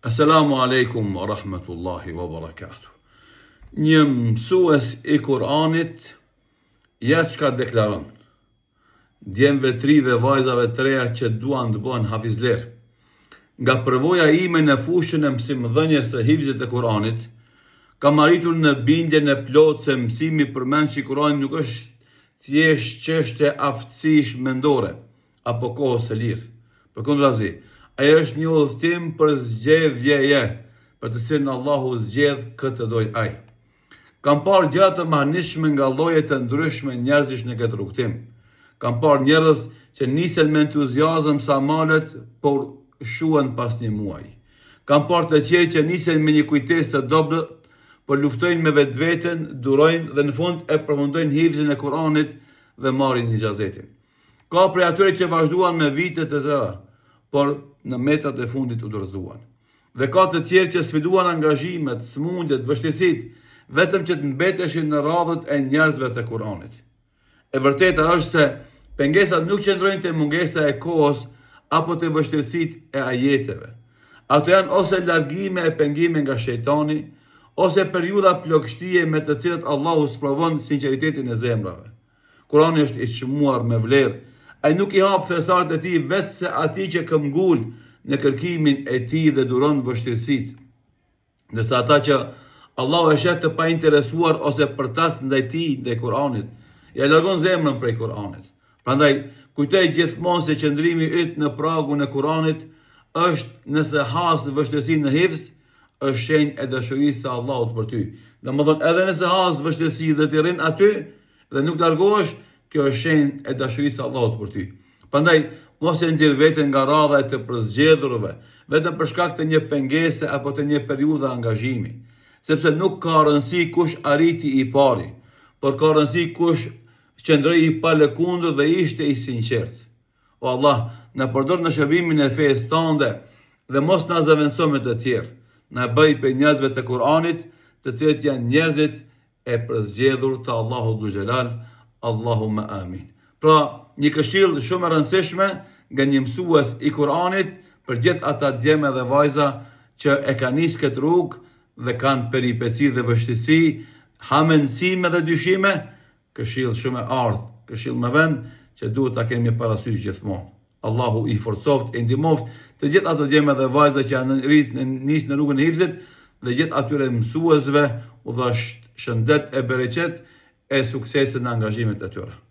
Assalamu alaikum wa rahmatullahi wa barakatuh. Një mësues i Kur'anit ja çka deklaron djemve të ri dhe vajzave të reja që duan të bëhen hafizler. Nga përvoja ime në fushën e mësimdhënies së hifzit të Kur'anit, kam arritur në bindjen e plotë se mësimi përmend që Kur'ani nuk është thjesht çështje aftësish mendore apo kohës së lirë. Përkundrazi, ai është një udhëtim për zgjedhjeje, për të cilën Allahu zgjedh këtë doj ai. Kam parë gjëra të mahnitshme nga lloje të ndryshme njerëzish në këtë rrugtim. Kam parë njerëz që nisen me entuziazëm sa malet, por shuan pas një muaji. Kam parë të tjerë që nisen me një kujtesë të dobët, por luftojnë me vetveten, durojnë dhe në fund e përfundojnë hifzin e Kur'anit dhe marrin ixhazetin. Ka prej atyre që vazhduan me vite të tëra, por në metrat e fundit u dorëzuan. Dhe ka të tjerë që sfiduan angazhimet, smundjet, vështirësitë, vetëm që të mbeteshin në radhët e njerëzve të Kur'anit. E vërteta është se pengesat nuk qëndrojnë te mungesa e kohës apo te vështirësitë e ajeteve. Ato janë ose largime e pengime nga shejtani, ose periudha plagështie me të cilat Allahu sprovon sinqeritetin e zemrave. Kur'ani është i çmuar me vlerë. Ai nuk i hap thesaret e tij vetëse atij që këmbgul në kërkimin e tij dhe duron vështirësitë. Ndërsa ata që Allahu e shet të painteresuar ose përtas ndaj tij, ndaj Kur'anit, ja largon zemrën prej Kur'anit. Prandaj kujtoj gjithmonë se qëndrimi yt në pragun e Kur'anit është, nëse has vështirësi në hifz, është shenjë e dashurisë së Allahut për ty. Domethënë, edhe nëse has vështirësi dhe të rrin aty dhe nuk largohesh, kjo është shenjë e dashurisë së Allahut për ty. Prandaj mos e nxjerr veten nga radha e të përzgjedhurve, vetëm për shkak të një pengese apo të një periudhe angazhimi, sepse nuk ka rëndësi kush arriti i pari, por ka rëndësi kush qëndroi i palëkundër dhe ishte i sinqert. O Allah, na përdor në shërbimin e fesë tënde dhe mos na zëvendëso me të tjerë. Na bëj për njerëzve të Kur'anit, të cilët janë njerëzit e përzgjedhur të Allahut Dhul Xhelal. Allahumma amin. Pra, një këshill shumë e rëndësishme nga një mësues i Kur'anit për gjithë ata djeme dhe vajza që e kanë nisë këtë rrugë dhe kanë peripeci dhe vështirësi, hamendësime dhe dyshime, këshill shumë e ardhë, këshill me vend që duhet ta kemi parasysh gjithmonë. Allahu i forcoft e ndihmoft të gjithë ato djeme dhe vajza që janë nisë në rrugën e hifzit dhe gjithë atyre mësuesve u dhash shëndet e bereqet e suksesin në angazhimet e tyre.